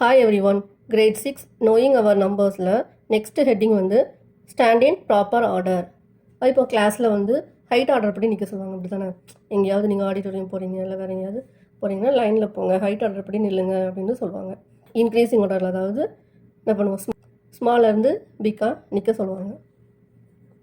Hi everyone, grade 6 knowing our numbersல next heading வந்து stand in proper order. இப்போ கிளாஸில் வந்து ஹைட் ஆர்டர் படி நிற்க சொல்லுவாங்க. அப்படி தானே, எங்கேயாவது நீங்கள் ஆடிட்டோரியம் போகிறீங்க இல்லை வேறு எங்கேயாவது போகிறீங்கன்னா லைனில் போங்க, ஹைட் ஆர்டர் படி நில்லுங்க அப்படின்னு சொல்லுவாங்க. இன்க்ரீஸிங் ஆர்டரில், அதாவது என்ன பண்ணுவோம், ஸ்மாலேருந்து பிக்காக நிற்க சொல்லுவாங்க.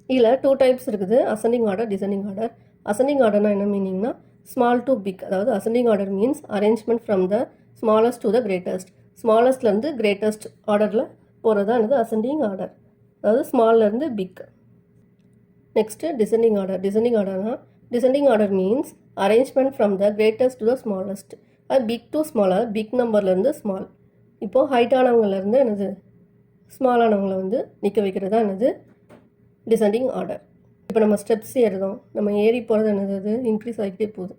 இதில் 2 டைப்ஸ் இருக்குது, ascending order, descending order. Ascending ஆர்டர்னா என்ன மீனிங்னா ஸ்மால் டு பிக், அதாவது ascending order means arrangement from the smallest to the greatest. ஸ்மாலஸ்ட்லேருந்து கிரேட்டஸ்ட் ஆர்டரில் போகிறது தான் என்னது அசெண்டிங் ஆர்டர், அதாவது ஸ்மால்லேருந்து big. Next descending order. Descending ஆர்டர்னா descending order means arrangement from the greatest to the smallest. அது பிக் டு ஸ்மாலர், பிக் நம்பர்லேருந்து ஸ்மால். இப்போது ஹைட்டானவங்கலேருந்து என்னது ஸ்மாலானவங்களை வந்து நிற்க வைக்கிறது தான் என்னது டிசெண்டிங் ஆர்டர். இப்போ நம்ம ஸ்டெப்ஸ் ஏறுதோம், நம்ம ஏறி போகிறது என்னது, அது இன்க்ரீஸ் ஆகிக்கிட்டே போகுது,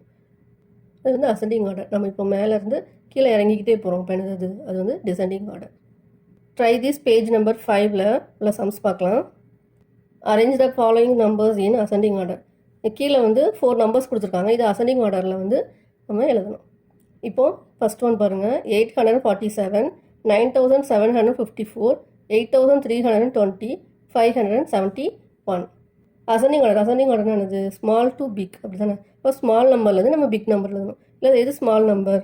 அது வந்து அசெண்டிங் ஆர்டர். நம்ம இப்போ மேலேருந்து கீழே இறங்கிக்கிட்டே போகிறோம், இப்போ என்னது அது வந்து descending order. Try this page number 5ல் உள்ள சம்ஸ் பார்க்கலாம். Arrange the following numbers in ascending order. கீழே வந்து 4 நம்பர்ஸ் கொடுத்துருக்காங்க, இது அசெண்டிங் ஆர்டரில் வந்து நம்ம எழுதணும். இப்போது ஃபஸ்ட் ஒன் பாருங்கள், 847, 9754, 8320, 571. Ascending order. அசெண்டிங் ஆர்டர்னா என்னது, ஸ்மால் டு பிக், அப்படி தானே. இப்போ ஸ்மால் நம்பர்லேருந்து நம்ம பிக் நம்பர் எழுதணும். இல்லை எது ஸ்மால் நம்பர்,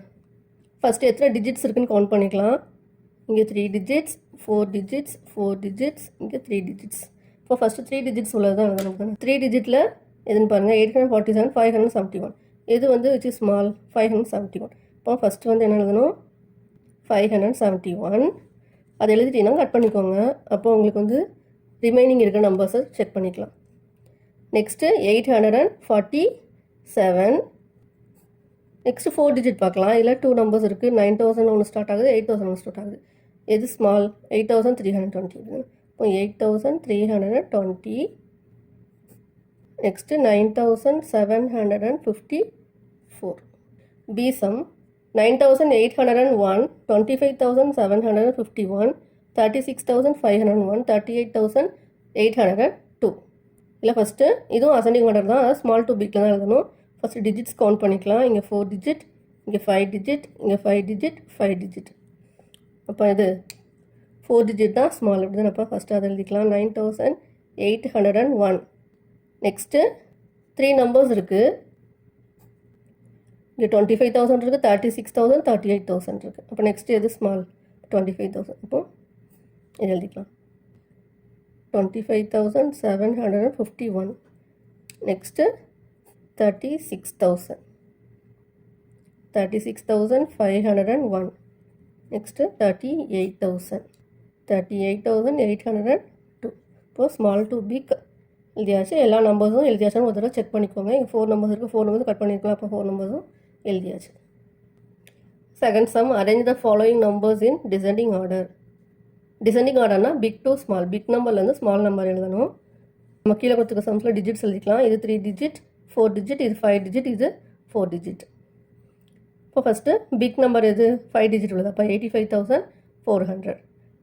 ஃபஸ்ட்டு எத்தனை டிஜிட்ஸ் இருக்குதுன்னு கவுண்ட் பண்ணிக்கலாம். இங்கே 3 டிஜிட்ஸ், 4 டிஜிட்ஸ், 4 டிஜிட்ஸ், இங்கே 3 டிஜிட்ஸ். இப்போ ஃபஸ்ட்டு 3 டிஜிட்ஸ் உள்ளது தான் எழுதணும் தானே. 3 டிஜிட்டில் எதுன்னு பாருங்கள், 847, 571. எது வந்து விச் இஸ் ஸ்மால், 571. இப்போ ஃபஸ்ட்டு வந்து என்ன எழுதணும், 571. அது எழுதிட்டீங்கன்னா கட் பண்ணிக்கோங்க, அப்போ உங்களுக்கு வந்து ரிமைனிங் இருக்கிற நம்பர்ஸை செக் பண்ணிக்கலாம். நெக்ஸ்ட்டு 847. நெக்ஸ்ட்டு 4 டிஜிட் பார்க்கலாம். இதில் 2 நம்பர்ஸ் இருக்குது, 9000 ஒன்று ஸ்டார்ட் ஆகுது, 8000 ஒன்று ஸ்டார்ட் ஆகுது. எது ஸ்மால், 8320. இப்போ 8320. நெக்ஸ்ட்டு 9754. B sum 9801, 25751, 36501, 38802. இல்லை ஃபஸ்ட்டு இதுவும் அசெண்டிங் ஆர்டர் தான், ஸ்மால் டு பிக்கில் தான் எழுதணும். ஃபஸ்ட்டு டிஜிட்ஸ் கவுண்ட் பண்ணிக்கலாம். இங்கே 4 டிஜிட், இங்கே 5 டிஜிட், இங்கே 5 டிஜிட், 5 டிஜிட். அப்போ இது 4 டிஜிட் தான் ஸ்மால், அப்படி தான். அப்போ ஃபஸ்ட்டு அதை எழுதிக்கலாம், 9801. நெக்ஸ்ட்டு 3 நம்பர்ஸ் இருக்குது, இங்கே 25,000 இருக்குது, 36,000, 38,000 இருக்குது. அப்போ நெக்ஸ்ட்டு எது ஸ்மால், 25,000. அப்போது இது எழுதிக்கலாம், 25,751. நெக்ஸ்ட்டு 36,000, 36,501. நெக்ஸ்ட்டு 38,000, 38,802. இப்போது ஸ்மால் டு பிக் எழுதியாச்சு. எல்லா நம்பர்ஸும் எழுதியாச்சுன்னு ஒரு தடவை செக் பண்ணிக்கோங்க. இங்கே 4 நம்பர்ஸ் இருக்குது, 4 நம்பர்ஸ் கட் பண்ணியிருக்கலாம், அப்போ 4 நம்பர்ஸும் எழுதியாச்சு. Second sum, arrange the following numbers in descending order. Descending ஆர்டர்னா பிக் டு ஸ்மால், பிக் நம்பர்லேருந்து ஸ்மால் நம்பர் எழுதணும். நம்ம கீழே கொடுத்துருக்க சம்ஸில் டிஜிட்ஸ் எழுதிக்கலாம். இது 3 டிஜிட், 4 டிஜிட், இது 5 டிஜிட், இது 4 டிஜிட். இப்போ ஃபஸ்ட்டு பிக் நம்பர் எது, 5 டிஜிட் உள்ளது, அப்போ 85,400.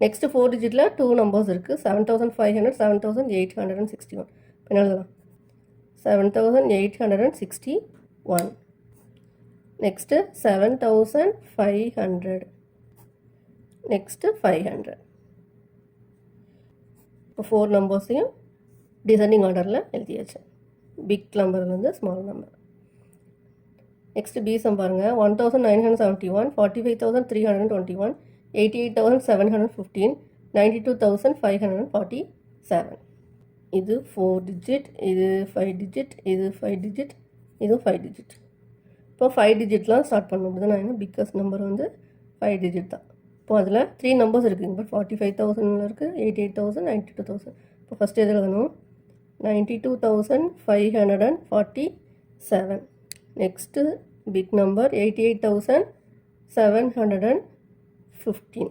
நெக்ஸ்ட்டு 4 டிஜிட்டில் 2 நம்பர்ஸ் இருக்குது, 7,500, 7,861. இப்போ என்ன எழுதலாம், 7,861. நெக்ஸ்ட்டு 7,500. நெக்ஸ்ட்டு 500. இப்போ 4 நம்பர்ஸையும் டிசெண்டிங் ஆர்டரில் எழுதியாச்சு, பிக் நம்பர்லேருந்து small number. Next B sum பாருங்கள், 1971, 45,321, 88,715, 92,547. இது 4 டிஜிட், இது 5 டிஜிட், இது 5 டிஜிட், இதுவும் 5 டிஜிட். இப்போ 5 டிஜிட்லாம் ஸ்டார்ட் பண்ணணும், அப்படி தான். நான் என்ன பிக்கஸ்ட் நம்பர் வந்து 5 டிஜிட் தான். இப்போ அதில் 3 நம்பர்ஸ் இருக்குது, இப்போ 45,000 இருக்குது, 88,000, 92,000. இப்போ ஃபஸ்ட்டு எது எழுதணும், 92,547. Next big number 88,715.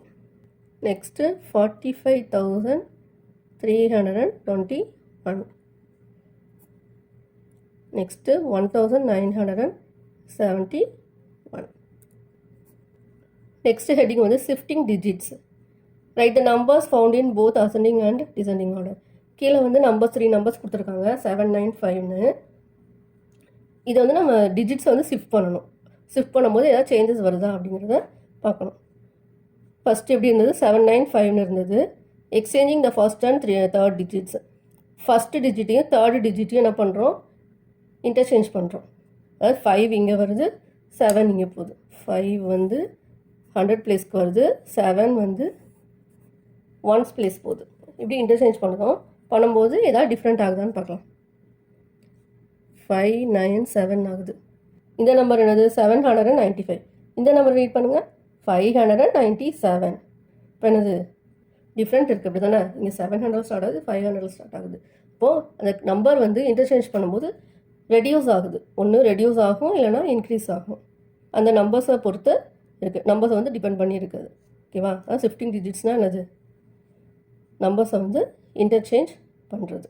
Next 45,321. Next 1,971. Next heading வந்து shifting digits. Write the numbers found in both ascending and descending order. கீழே வந்து நம்பர்ஸ் 3 நம்பர்ஸ் கொடுத்துருக்காங்க, 795ன்னு. இதை வந்து நம்ம டிஜிட்ஸை வந்து ஷிஃப்ட் பண்ணணும். ஷிஃப்ட் பண்ணும்போது ஏதாவது சேஞ்சஸ் வருதா அப்படிங்கிறத பார்க்கணும். ஃபஸ்ட்டு எப்படி இருந்தது 795ன்னு இருந்தது. Exchanging the first and third digits. First டிஜிட்டையும் தேர்டு டிஜிட்டையும் என்ன பண்ணுறோம், இன்டர்சேஞ்ச் பண்ணுறோம். அதாவது 5 இங்கே வருது, 7 இங்கே போகுது. 5 வந்து 100 பிளேஸ்க்கு வருது, 7 வந்து 1s பிளேஸ் போகுது. இப்படி இன்டர்சேஞ்ச் பண்ணும்போது ஏதாவது டிஃப்ரெண்ட் ஆகுதான்னு பார்க்கலாம். 597 ஆகுது. இந்த நம்பர் என்னது 795. இந்த நம்பர் ரீட் பண்ணுங்கள் 597. இப்போ என்னது டிஃப்ரெண்ட் இருக்குது அப்படி தானே. இங்கே 700 ஸ்டார்ட் ஆகுது, 500 ஸ்டார்ட் ஆகுது. இப்போது அந்த நம்பர் வந்து இன்டர்சேஞ்ச் பண்ணும்போது ரெடியூஸ் ஆகுது. ஒன்று ரெடியூஸ் ஆகும், இல்லைனா இன்க்ரீஸ் ஆகும். அந்த நம்பர்ஸை பொறுத்து இருக்குது, நம்பர்ஸை வந்து டிபெண்ட் பண்ணி இருக்குது. ஓகேவா? அதான் ஷிஃப்டிங் டிஜிட்ஸ்னால் என்னது, நம்பர்ஸை வந்து இன்டர்சேஞ்ச் பண்ணுறது.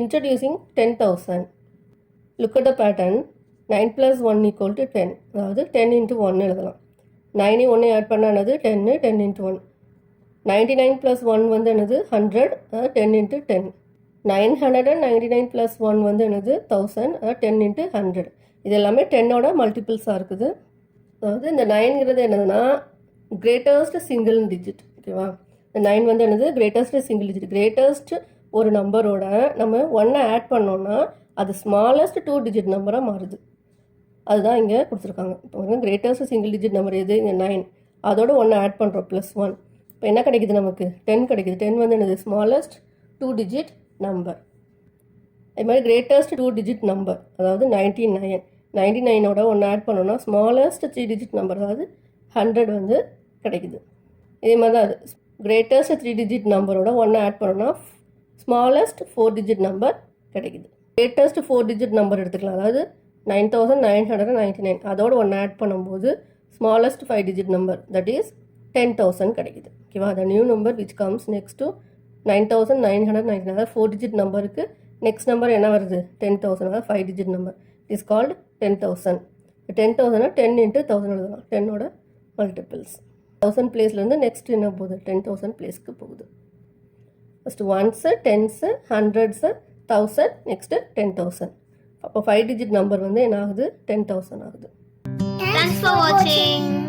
Introducing 10,000. Look at the pattern. 9 + 1 = 10. அதாவது 10 × 1 எழுதலாம். 9 1 ஆட் பண்ண என்னது 10, 10 × 1. 99 + 1 வந்து என்னது 100, 10 × 10. 999 + 1 வந்து என்னது 1000, 10 × 100. இது எல்லாமே 10ஓட மல்டிபிள்ஸாக இருக்குது. அதாவது இந்த 9ங்கிறது என்னதுன்னா கிரேட்டஸ்ட் சிங்கிள் டிஜிட். ஓகேவா? இந்த 9 வந்து என்னது கிரேட்டஸ்ட் சிங்கிள் டிஜிட். கிரேட்டஸ்ட் ஒரு நம்பரோட நம்ம 1 ஆட் பண்ணோன்னா அது ஸ்மாலஸ்ட் 2 டிஜிட் நம்பராக மாறுது. அதுதான் இங்கே கொடுத்துருக்காங்க. இப்போ வந்து கிரேட்டஸ்ட் சிங்கிள் டிஜிட் நம்பர் எது, இங்கே 9. அதோட 1 ஆட் பண்ணுறோம் +1. இப்போ என்ன கிடைக்குது, நமக்கு 10 கிடைக்குது. 10 வந்து என்னது ஸ்மாலஸ்ட் 2 டிஜிட் நம்பர். அது மாதிரி கிரேட்டஸ்ட் 2 டிஜிட் நம்பர் அதாவது 99. 99ஓட 1 ஆட் பண்ணோன்னா ஸ்மாலஸ்ட் 3 டிஜிட் நம்பர் அதாவது 100 வந்து கிடைக்குது. இதே மாதிரி தான் அது கிரேட்டஸ்ட் 3 டிஜிட் நம்பரோட 1 ஆட் பண்ணோன்னா ஸ்மாலஸ்ட் 4 டிஜிட் நம்பர் கிடைக்குது. கிரேட்டஸ்ட் 4 டிஜிட் நம்பர் எடுத்துக்கலாம். அதாவது 9999. அதோட 1 ஆட் பண்ணும்போது smallest 5 digit number that is 10,000 கிடைக்குது. ஓகேவா? The new number which comes next to 9999. அதாவது 4 டிஜிட் நம்பருக்கு நெக்ஸ்ட் நம்பர் என்ன வருது 10,000. அதாவது 5 டிஜிட் நம்பர் இஸ் கால்டு 10,000. 10,000 10 × 1000 எழுதலாம். 10ஓட மல்டிபிள்ஸ். 1000 பிளேஸ்லேருந்து நெக்ஸ்ட் என்ன போகுது 10,000 பிளேஸ்க்கு போகுது. First 1s, 10s, 100s, 1000, next 10,000. அப்போ 5 டிஜிட் நம்பர் வந்து என்ன ஆகுது 10,000 ஆகுது. Thanks for watching.